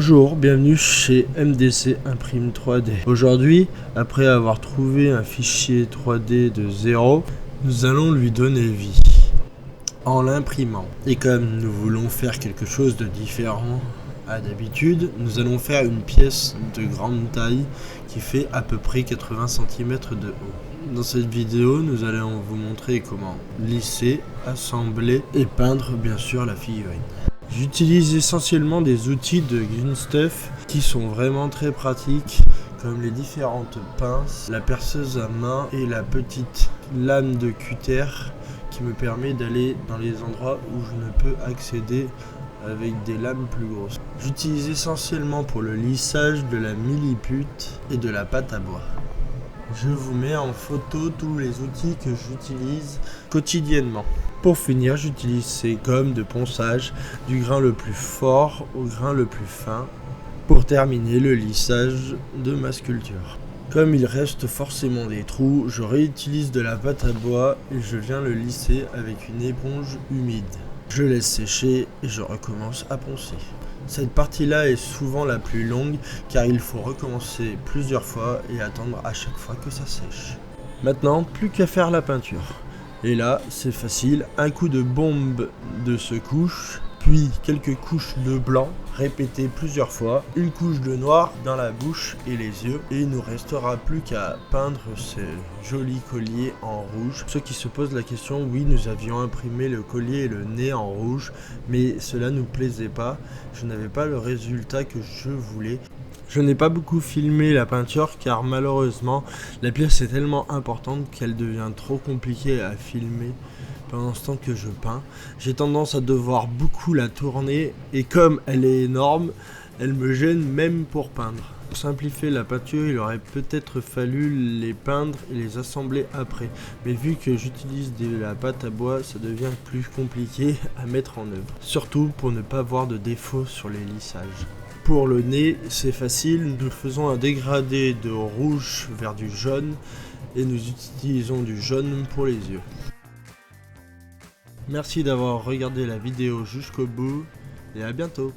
Bonjour, bienvenue chez MDC Imprime 3D. Aujourd'hui, après avoir trouvé un fichier 3D de 0, nous allons lui donner vie en l'imprimant. Et comme nous voulons faire quelque chose de différent à d'habitude, nous allons faire une pièce de grande taille qui fait à peu près 80 cm de haut. Dans cette vidéo, nous allons vous montrer comment lisser, assembler et peindre bien sûr la figurine. J'utilise essentiellement des outils de Green Stuff qui sont vraiment très pratiques, comme les différentes pinces, la perceuse à main et la petite lame de cutter qui me permet d'aller dans les endroits où je ne peux accéder avec des lames plus grosses. J'utilise essentiellement pour le lissage de la millipute et de la pâte à bois. Je vous mets en photo tous les outils que j'utilise quotidiennement. Pour finir, j'utilise ces gommes de ponçage du grain le plus fort au grain le plus fin pour terminer le lissage de ma sculpture. Comme il reste forcément des trous, je réutilise de la pâte à bois et je viens le lisser avec une éponge humide. Je laisse sécher et je recommence à poncer. Cette partie-là est souvent la plus longue car il faut recommencer plusieurs fois et attendre à chaque fois que ça sèche. Maintenant, plus qu'à faire la peinture. Et là, c'est facile, un coup de bombe de secouche, puis quelques couches de blanc répétées plusieurs fois, une couche de noir dans la bouche et les yeux, et il nous restera plus qu'à peindre ce joli collier en rouge. Ceux qui se posent la question, oui, nous avions imprimé le collier et le nez en rouge, mais cela ne nous plaisait pas, je n'avais pas le résultat que je voulais. Je n'ai pas beaucoup filmé la peinture car malheureusement la pièce est tellement importante qu'elle devient trop compliquée à filmer pendant ce temps que je peins. J'ai tendance à devoir beaucoup la tourner et comme elle est énorme, elle me gêne même pour peindre. Pour simplifier la peinture, il aurait peut-être fallu les peindre et les assembler après. Mais vu que j'utilise de la pâte à bois, ça devient plus compliqué à mettre en œuvre. Surtout pour ne pas voir de défauts sur les lissages. Pour le nez, c'est facile, nous faisons un dégradé de rouge vers du jaune et nous utilisons du jaune pour les yeux. Merci d'avoir regardé la vidéo jusqu'au bout et à bientôt.